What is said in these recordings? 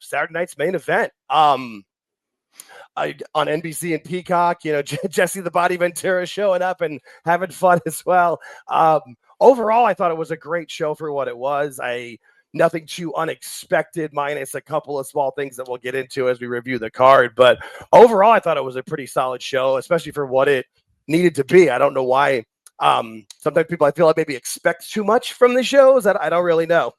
Saturday night's main event. On NBC and Peacock, Jesse the Body Ventura showing up and having fun as well. Overall, I thought it was a great show for what it was. Nothing too unexpected, minus a couple of small things that we'll get into as we review the card. But overall, I thought it was a pretty solid show, especially for what it needed to be. I don't know why. Sometimes people, I feel like, maybe expect too much from the shows. I don't really know.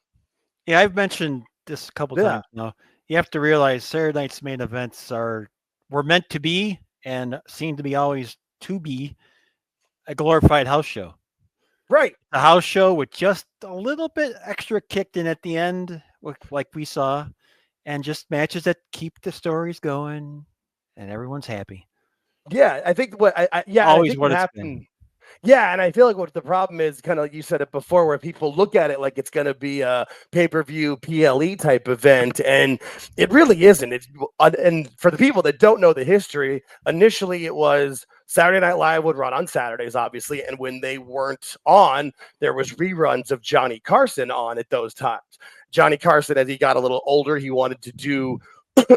Yeah, I've mentioned this a couple times now. You have to realize Saturday night's main events were meant to be and seem to be always to be a glorified house show. Right. The house show with just a little bit extra kicked in at the end, like we saw, and just matches that keep the stories going and everyone's happy. Yeah, I think what always what happened. Yeah, and I feel like what the problem is, kind of like you said it before, where people look at it like it's going to be a pay-per-view PLE type event, and it really isn't. And for the people that don't know the history, initially it was Saturday Night Live would run on Saturdays, obviously, and when they weren't on, there was reruns of Johnny Carson on at those times. Johnny Carson, as he got a little older, he wanted to do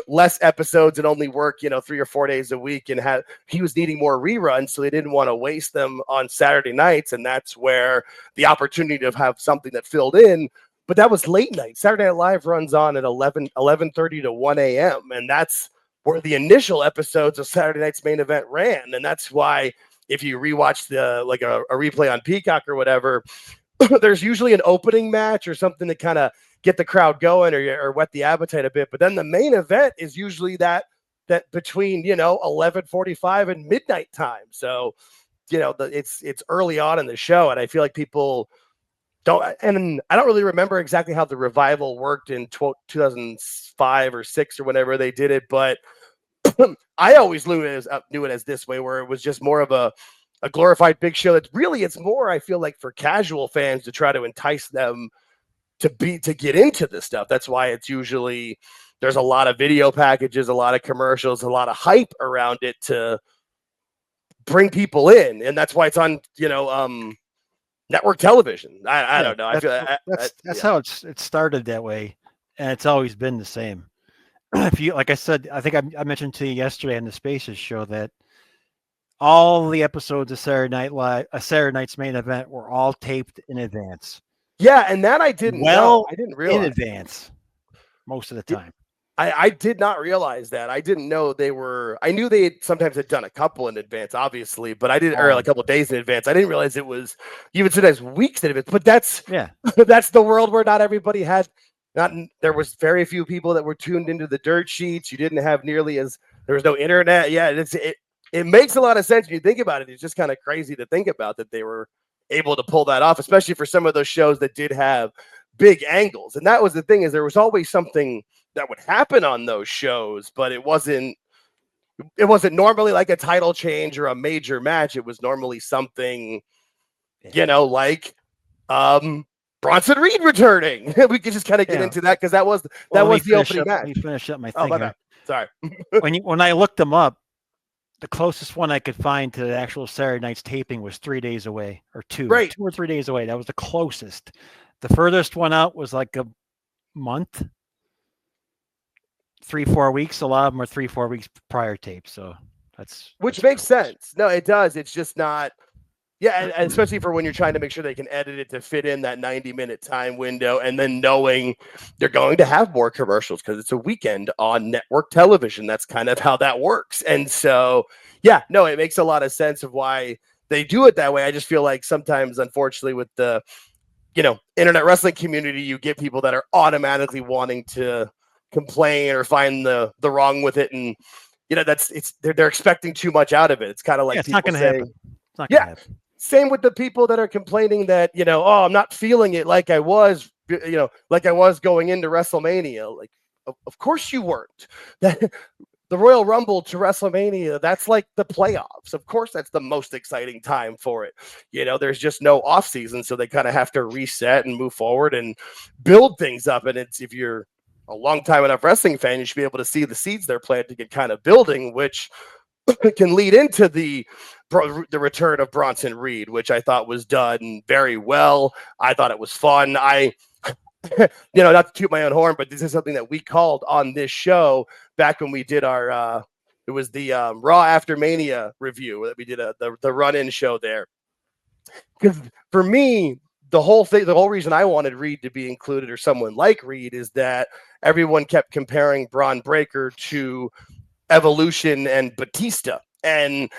less episodes and only work 3 or 4 days a week, and he was needing more reruns, so they didn't want to waste them on Saturday nights, and that's where the opportunity to have something that filled in. But that was late night. Saturday Night Live runs on at 11:30 to 1 a.m., and that's where the initial episodes of Saturday Night's Main Event ran. And that's why if you rewatch a replay on Peacock or whatever, there's usually an opening match or something to kind of get the crowd going or whet the appetite a bit. But then the main event is usually that between 11:45 and midnight time. So it's early on in the show, and I feel like people don't. And I don't really remember exactly how the revival worked in 2005 or 6 or whenever they did it, but I always knew it as this way, where it was just more of a glorified big show. It's more, I feel like, for casual fans to try to entice them to get into this stuff. That's why it's usually there's a lot of video packages, a lot of commercials, a lot of hype around it to bring people in, and that's why it's on network television. I don't know. I feel that's how it started that way, and it's always been the same. If you, like I said, I think I mentioned to you yesterday on the Spaces show that all the episodes of Saturday Night's Main Event were all taped in advance. Yeah, and that I didn't know. I didn't realize in advance most of the time. I did not realize that. I didn't know they were. I knew they sometimes had done a couple in advance, obviously, but I didn't, or a couple of days in advance. I didn't realize it was even sometimes weeks in advance. But that's that's the world where not everybody had. There was very few people that were tuned into the dirt sheets. You didn't have nearly as there was no internet. Yeah, it makes a lot of sense when you think about it. It's just kind of crazy to think about that they were able to pull that off, especially for some of those shows that did have big angles. And that was the thing, is there was always something that would happen on those shows, but it wasn't normally like a title change or a major match. It was normally something, like Bronson Reed returning. We could just kind of get into that, because that was the opening match. Let me finish up my thing here. Sorry. when I looked them up, the closest one I could find to the actual Saturday night's taping was 3 days away, or 2 or 3 days away. That was the closest. The furthest one out was like a month, 3-4 weeks. A lot of them are 3-4 weeks prior tape. So which makes sense. No, it does. It's just not. Yeah, and especially for when you're trying to make sure they can edit it to fit in that 90-minute time window, and then knowing they're going to have more commercials because it's a weekend on network television. That's kind of how that works. And so, it makes a lot of sense of why they do it that way. I just feel like sometimes, unfortunately, with the, internet wrestling community, you get people that are automatically wanting to complain or find the wrong with it. And, they're expecting too much out of it. It's kind of like it's not going to happen. It's not going to happen. Same with the people that are complaining that, I'm not feeling it like I was, like I was going into WrestleMania. Like, of course you weren't. The Royal Rumble to WrestleMania, that's like the playoffs. Of course, that's the most exciting time for it. There's just no off season, so they kind of have to reset and move forward and build things up. And if you're a long time enough wrestling fan, you should be able to see the seeds they're planted to get kind of building, which can lead into the return of Bronson Reed, which I thought was done very well. I thought it was fun. not to toot my own horn, but this is something that we called on this show back when we did our, it was the Raw After Mania review that we did the run-in show there. Because for me, the whole reason I wanted Reed to be included, or someone like Reed, is that everyone kept comparing Braun Breaker to Evolution and Batista. And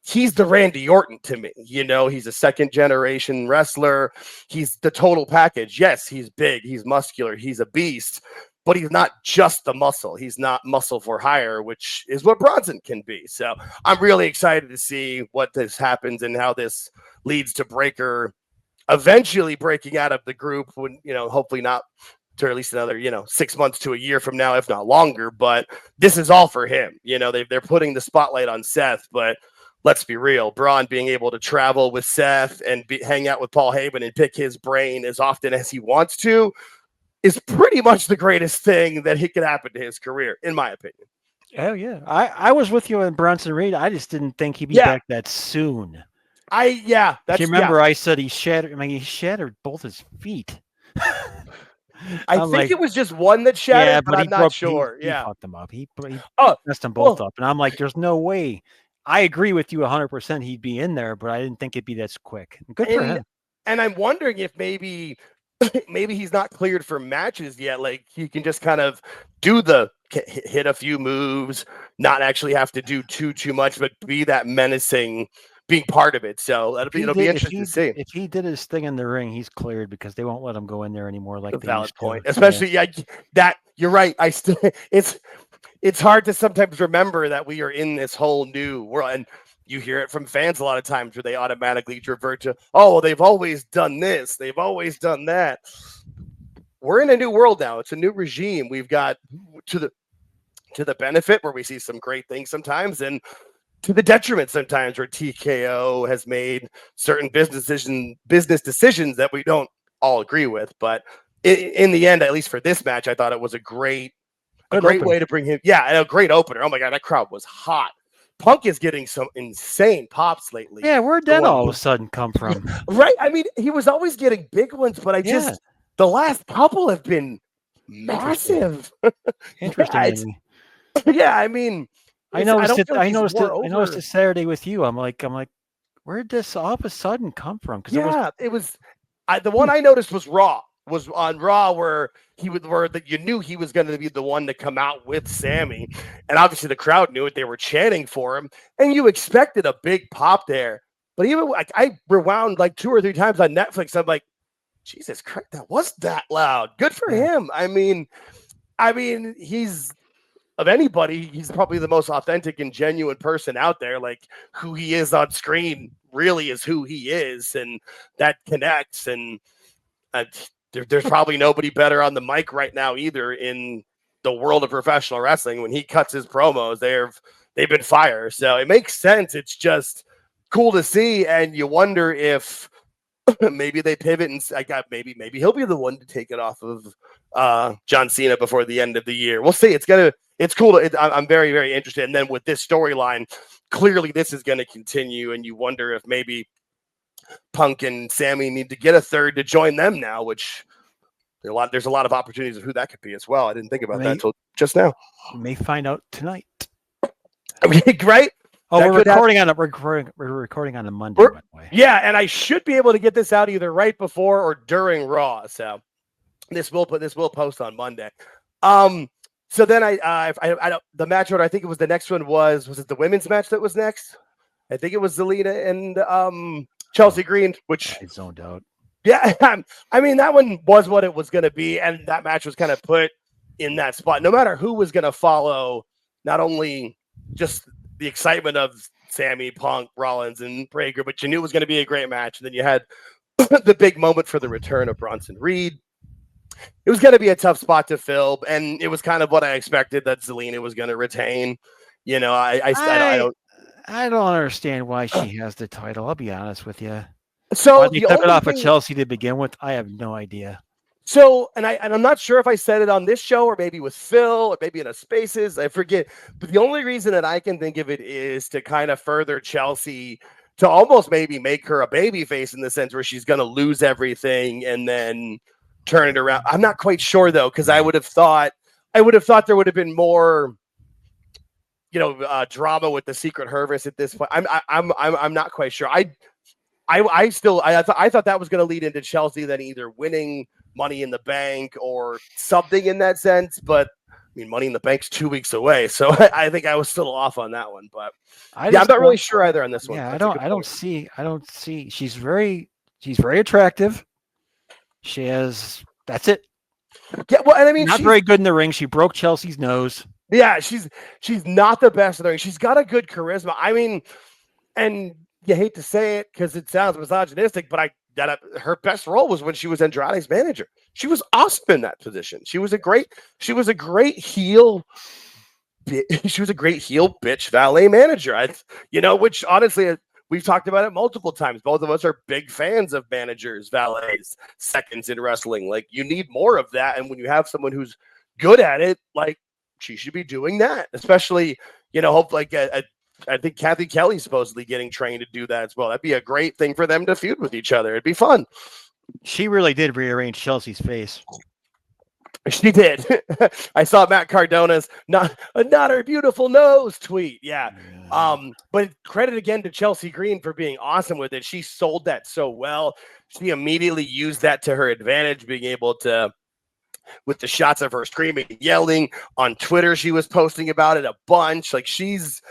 he's the Randy Orton to me. He's a second generation wrestler. He's the total package. Yes, he's big, he's muscular, he's a beast, but he's not just the muscle. He's not muscle for hire, which is what Bronson can be. So I'm really excited to see what this happens and how this leads to Breaker eventually breaking out of the group when, hopefully not to at least another, 6 months to a year from now, if not longer. But this is all for him. They're putting the spotlight on Seth, but let's be real. Braun being able to travel with Seth and hang out with Paul Heyman and pick his brain as often as he wants to is pretty much the greatest thing that could happen to his career, in my opinion. Oh, yeah. I was with you on Bronson Reed. I just didn't think he'd be back that soon. If you remember, I said he shattered both his feet. I think it was just one that shattered, but I'm not sure. He fucked them up. He messed them both up. And I'm like, there's no way. I agree with you 100%. He'd be in there, but I didn't think it'd be that quick. Good for him. And I'm wondering if maybe he's not cleared for matches yet. Like, he can just kind of do hit a few moves, not actually have to do too much, but be that menacing, being part of it. So it'll be interesting to see. If he did his thing in the ring, he's cleared, because they won't let him go in there anymore. Like, a valid point, especially that you're right. It's hard to sometimes remember that we are in this whole new world, and you hear it from fans a lot of times where they automatically revert to, oh, well, they've always done this, they've always done that. We're in a new world now. It's a new regime. We've got to the benefit where we see some great things sometimes, and to the detriment sometimes where TKO has made certain business decisions that we don't all agree with. But in the end, at least for this match, I thought it was a great way to bring him. Yeah, and a great opener. Oh my God, that crowd was hot. Punk is getting some insane pops lately. Yeah, where'd that all of a sudden come from? Right. I mean, he was always getting big ones, but the last couple have been massive. Interesting. Yeah, I mean, I noticed it Saturday with you. I'm like, where'd this all of a sudden come from? It was the one I noticed was Raw. Was on Raw where you knew he was going to be the one to come out with Sammy, and obviously the crowd knew it. They were chanting for him, and you expected a big pop there. But even I rewound like 2 or 3 times on Netflix. I'm like, Jesus Christ, that was that loud. Good for him. I mean, he's, of anybody, he's probably the most authentic and genuine person out there. Like, who he is on screen really is who he is, and that connects. And there's probably nobody better on the mic right now either in the world of professional wrestling. When he cuts his promos, they've been fire. So it makes sense. It's just cool to see, and you wonder if maybe they pivot and maybe he'll be the one to take it off of John Cena before the end of the year. We'll see. It's cool. I'm very, very interested. And then with this storyline, clearly this is going to continue, and you wonder if maybe Punk and Sammy need to get a third to join them now, which there's a lot of opportunities of who that could be as well. I didn't think about that until just now. We may find out tonight. I mean, right? Oh, we're recording on a Monday, by the way. Yeah, and I should be able to get this out either right before or during Raw. So this will post on Monday. So then I don't, the match order, I think it was the next one was it the women's match that was next? I think it was Zelina and Chelsea Green, which I zoned out. Yeah, I mean, that one was what it was going to be, and that match was kind of put in that spot. No matter who was going to follow, not only just the excitement of Sammy, Punk, Rollins, and Breaker, but you knew it was going to be a great match. And then you had the big moment for the return of Bronson Reed. It was going to be a tough spot to fill, and it was kind of what I expected that Zelina was going to retain. You know, I don't understand why she has the title. I'll be honest with you. So why they took it off of Chelsea to begin with, I have no idea. So, and I'm not sure if I said it on this show or maybe with Phil or maybe in a Spaces, I forget. But the only reason that I can think of it is to kind of further Chelsea, to almost maybe make her a baby face in the sense where she's going to lose everything and then turn it around. I'm not quite sure though, because I would have thought there would have been more, drama with the Secret Service at this point. I'm not quite sure. I thought that was going to lead into Chelsea then either winning Money in the Bank or something in that sense. But I mean, Money in the Bank's 2 weeks away, so I think I was still off on that one. But I'm not really sure either on this one. Yeah, I don't see. She's very attractive. She has. That's it. Yeah, well, and I mean, not very good in the ring. She broke Chelsea's nose. Yeah, she's not the best in the ring. She's got a good charisma. I mean, and you hate to say it because it sounds misogynistic, but her best role was when she was Andrade's manager. She was awesome in that position. She was a great heel. She was a great heel bitch valet manager. Which honestly, we've talked about it multiple times. Both of us are big fans of managers, valets, seconds in wrestling. Like, you need more of that. And when you have someone who's good at it, like, she should be doing that, especially, hope like I think Kathy Kelly's supposedly getting trained to do that as well. That'd be a great thing for them to feud with each other. It'd be fun. She really did rearrange Chelsea's face. She did. I saw Matt Cardona's not her beautiful nose tweet. Yeah. But credit again to Chelsea Green for being awesome with it. She sold that so well. She immediately used that to her advantage, being able to, with the shots of her screaming and yelling on Twitter. She was posting about it a bunch. Like, she's,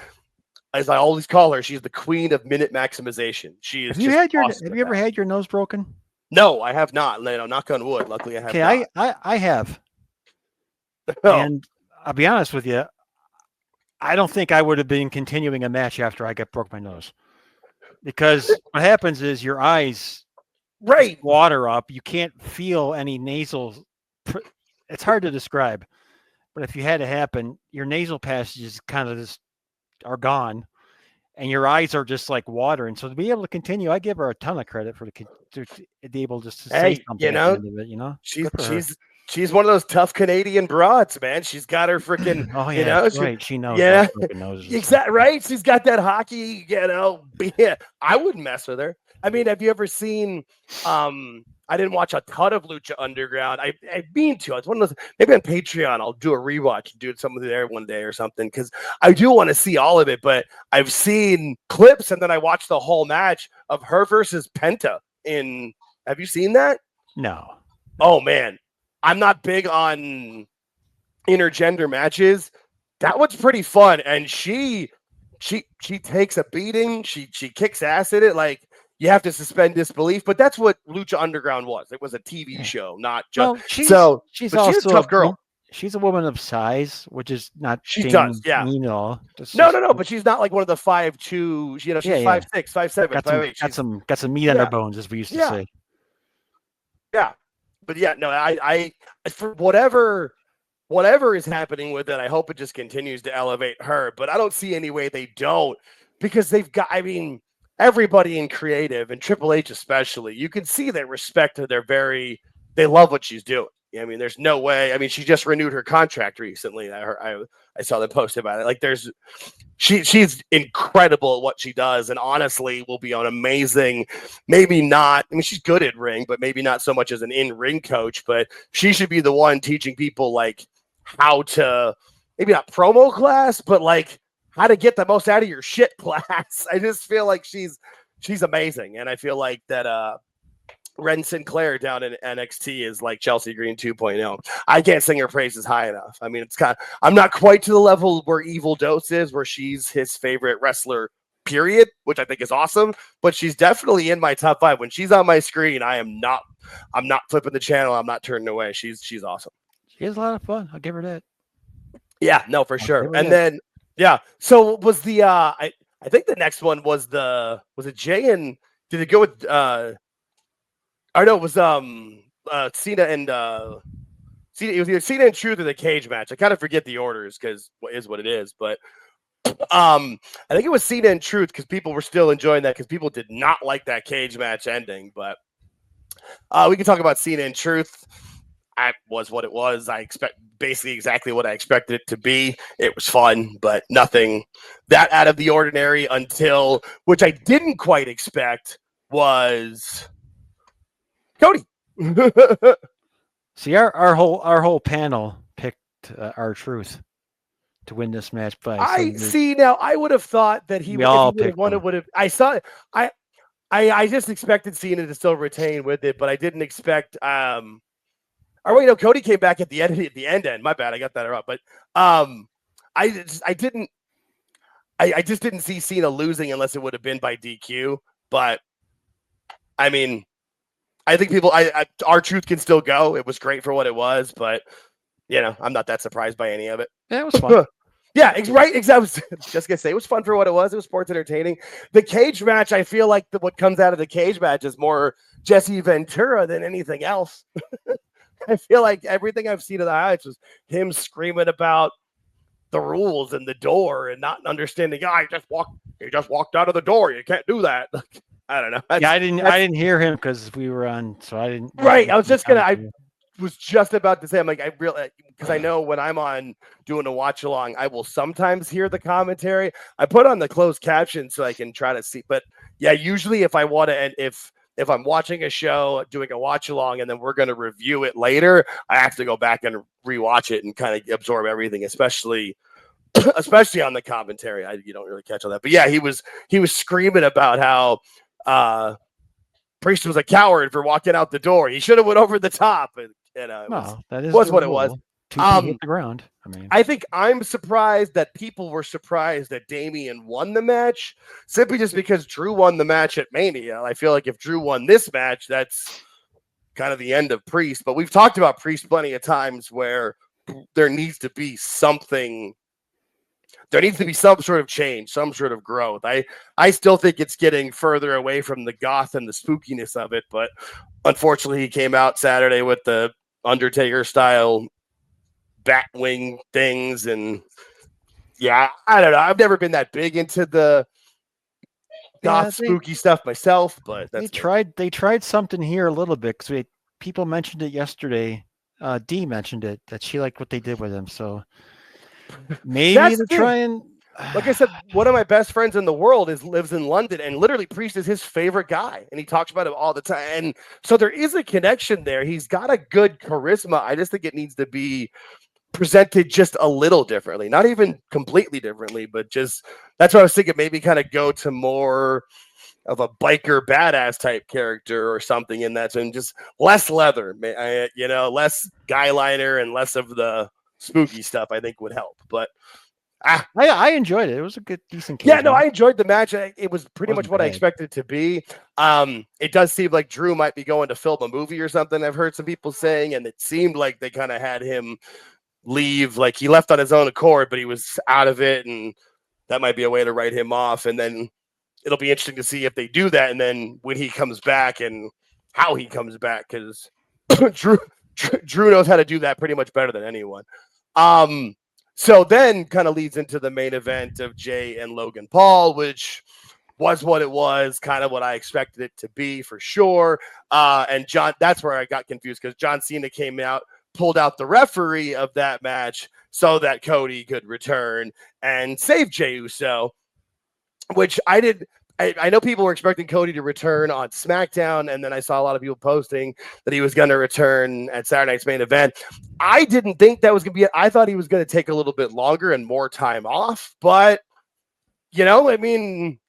as I always call her, she's the queen of minute maximization. She is. Have you ever had your nose broken? No, I have not. Knock on wood. Luckily, I have. Okay, I have. Oh. And I'll be honest with you, I don't think I would have been continuing a match after I broke my nose, because what happens is your eyes water up. You can't feel any nasal. It's hard to describe, but if you had it happen, your nasal passages kind of just are gone, and your eyes are just like water. And so to be able to continue, I give her a ton of credit for to be able just to say something. She's one of those tough Canadian broads, man. She's got her freaking, right. She knows. Yeah, exactly. Right. She's got that hockey, Yeah, I wouldn't mess with her. I mean, have you ever seen? I didn't watch a ton of Lucha Underground. I've been to. It's one of those. Maybe on Patreon, I'll do a rewatch and do something there one day or something, because I do want to see all of it. But I've seen clips, and then I watched the whole match of her versus Penta. Have you seen that? No. Oh man, I'm not big on intergender matches. That one's pretty fun, and she takes a beating. She kicks ass at it. Like, you have to suspend disbelief, but that's what Lucha Underground was. It was a TV show, not just. She's also a tough girl. She's a woman of size, which is not. She does, yeah. No, but she's not like one of the 5'2". She's 5'6", 5'7", 5'8". Got some meat on her bones, as we used to say. Yeah, but I for whatever is happening with it, I hope it just continues to elevate her. But I don't see any way they don't, because they've got. I mean, everybody in creative, and Triple H especially, you can see they respect her. They love what she's doing. I mean, there's no way. I mean, she just renewed her contract recently. I saw them post about it. Like, she's incredible at what she does, and honestly will be an amazing, maybe not. I mean, she's good at ring, but maybe not so much as an in-ring coach. But she should be the one teaching people like how to, maybe not promo class, but like how to get the most out of your shit class. I just feel like she's amazing, and I feel like that Ren Sinclair down in NXT is like Chelsea Green 2.0. I can't sing her praises high enough. I mean, I'm not quite to the level where Evil Dose is, where she's his favorite wrestler, period, which I think is awesome, but she's definitely in my top 5. When she's on my screen, I'm not flipping the channel. I'm not turning away. She's awesome. She has a lot of fun. I'll give her that. Yeah, no, for sure. And then, yeah. So was the, I think the next one was it Jay and, did it go with, I know it was Cena and Cena. It was either Cena and Truth or the cage match. I kind of forget the orders because what is what it is. But I think it was Cena and Truth because people were still enjoying that because people did not like that cage match ending. But we can talk about Cena and Truth. It was what it was. I expect basically exactly what I expected it to be. It was fun, but nothing that out of the ordinary until, which I didn't quite expect, was Cody. See, our whole panel picked R-Truth to win this match by I some. see now. I would have thought that We if he all would have picked won, it him. would have. I saw. I just expected Cena to still retain with it, but I didn't expect. Or wait, no, Cody came back at the end. At the end. My bad. I got that wrong. But I didn't. I just didn't see Cena losing unless it would have been by DQ. But I mean, I think people. R-Truth can still go. It was great for what it was, but I'm not that surprised by any of it. Yeah, it was fun. Yeah, right. Exactly. I was just gonna say it was fun for what it was. It was sports entertaining. The cage match, I feel like what comes out of the cage match is more Jesse Ventura than anything else. I feel like everything I've seen of the highlights was him screaming about the rules and the door and not understanding. Oh, he just walked out of the door. You can't do that. I don't know. Yeah, I didn't hear him because we were on, so I didn't. Right. I was just gonna. I was just about to say, I'm like, I really, because I know when I'm on doing a watch along, I will sometimes hear the commentary. I put on the closed caption so I can try to see. But yeah, usually if I want to, and if I'm watching a show, doing a watch along, and then we're going to review it later, I have to go back and rewatch it and kind of absorb everything, especially on the commentary. You don't really catch all that. But yeah, he was screaming about how Priest was a coward for walking out the door. He should have went over the top. And that is what it was. 2 feet hit the ground. I think I'm surprised that people were surprised that Damian won the match simply just because Drew won the match at Mania. I feel like if Drew won this match, that's kind of the end of Priest. But we've talked about Priest plenty of times where there needs to be something. There needs to be some sort of change, some sort of growth. I still think it's getting further away from the goth and the spookiness of it, but unfortunately he came out Saturday with the Undertaker style bat wing things, and yeah, I don't know. I've never been that big into the goth spooky stuff myself, but they tried something here a little bit because people mentioned it yesterday. Dee mentioned it that she liked what they did with him, so maybe they're trying. Like I said, one of my best friends in the world lives in London, and literally Priest is his favorite guy, and he talks about him all the time. And so there is a connection there. He's got a good charisma. I just think it needs to be presented just a little differently, not even completely differently, but just that's what I was thinking. Maybe kind of go to more of a biker badass type character or something in that, and just less leather, less guy liner and less of the spooky stuff. I think would help, but. I enjoyed it. It was a decent cage. Yeah, no, I enjoyed the match. It was pretty much what I expected it to be. It does seem like Drew might be going to film a movie or something. I've heard some people saying, and it seemed like they kind of had him leave. Like he left on his own accord, but he was out of it, and that might be a way to write him off. And then it'll be interesting to see if they do that, and then when he comes back and how he comes back, because Drew knows how to do that pretty much better than anyone. So then kind of leads into the main event of Jay and Logan Paul, which was what it was, kind of what I expected it to be for sure. And John, that's where I got confused because John Cena came out, pulled out the referee of that match so that Cody could return and save Jey Uso, which I did. I know people were expecting Cody to return on SmackDown, and then I saw a lot of people posting that he was going to return at Saturday Night's Main Event. I didn't think that was going to be it. I thought he was going to take a little bit longer and more time off, but I mean,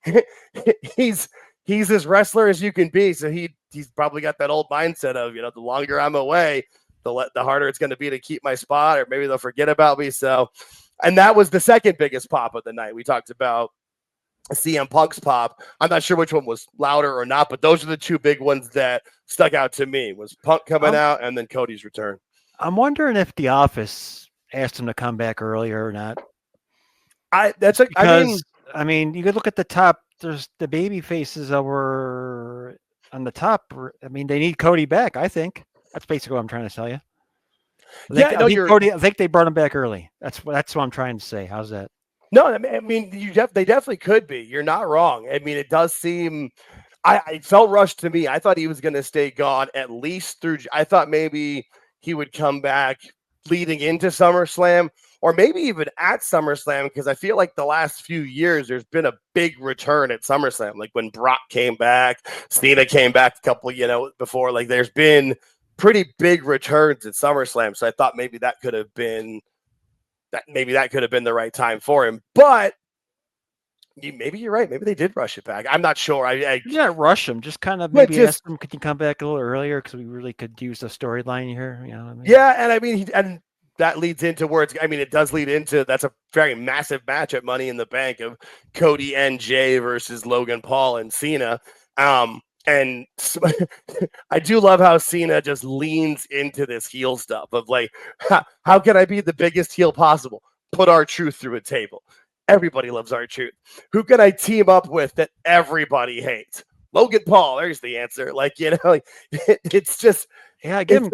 he's as wrestler as you can be, so he's probably got that old mindset of the longer I'm away, the harder it's going to be to keep my spot, or maybe they'll forget about me. So, and that was the second biggest pop of the night. We talked about CM Punk's pop. I'm not sure which one was louder or not, but those are the two big ones that stuck out to me, was Punk coming out and then Cody's return. I'm wondering if The Office asked him to come back earlier or not. I mean, you could look at the top. There's the baby faces that were on the top. I mean, they need Cody back. I think that's basically what I'm trying to tell you. I think they brought him back early. That's what I'm trying to say. How's that? No, I mean, they definitely could be. You're not wrong. I mean, it does seem. I felt rushed to me. I thought he was going to stay gone at least through. I thought maybe he would come back leading into SummerSlam, or maybe even at SummerSlam, because I feel like the last few years there's been a big return at SummerSlam. Like when Brock came back, Cena came back a couple, before. Like there's been pretty big returns at SummerSlam. So I thought maybe that could have been the right time for him. But maybe you're right. Maybe they did rush it back. I'm not sure. Not rush him. Just kind of maybe ask him, could you come back a little earlier? Because we really could use a storyline here. You know what I mean? Yeah, and I mean, and that leads into words. I mean, it does lead into that's a very massive match at Money in the Bank of Cody and Jay versus Logan Paul and Cena. And I do love how Cena just leans into this heel stuff of like, how can I be the biggest heel possible? Put R-Truth through a table. Everybody loves R-Truth. Who can I team up with that everybody hates? Logan Paul. There's the answer. Like, you know, like, it's just. Yeah, I give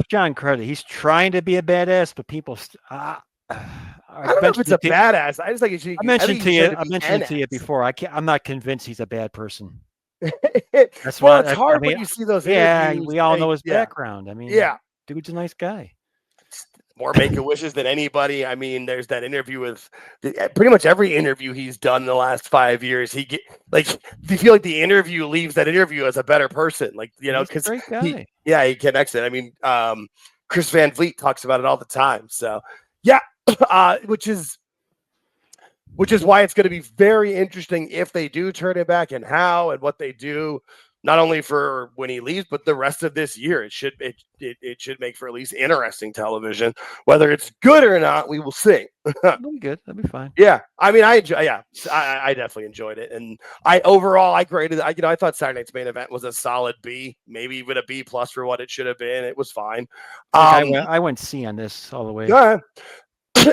John credit. He's trying to be a badass, but people. I don't know if it's a badass. I just think I mentioned to you before. I'm not convinced he's a bad person. That's why it's hard when you see those. Yeah, we all know his background. I mean, dude's a nice guy. More Make-A-Wishes than anybody. I mean, there's that interview with pretty much every interview he's done in the last 5 years. He get like, do you feel like the interview leaves that interview as a better person? Like, you know, because he connects it. I mean, Chris Van Vliet talks about it all the time. So yeah, which is why it's going to be very interesting if they do turn it back and how and what they do. Not only for when he leaves, but the rest of this year. It should make for at least interesting television. Whether it's good or not, we will see. That'll be good. That'll be fine. Yeah, I mean, I definitely enjoyed it, and I graded. I thought Saturday night's main event was a solid B, maybe even a B plus for what it should have been. It was fine. I went C on this all the way. Yeah.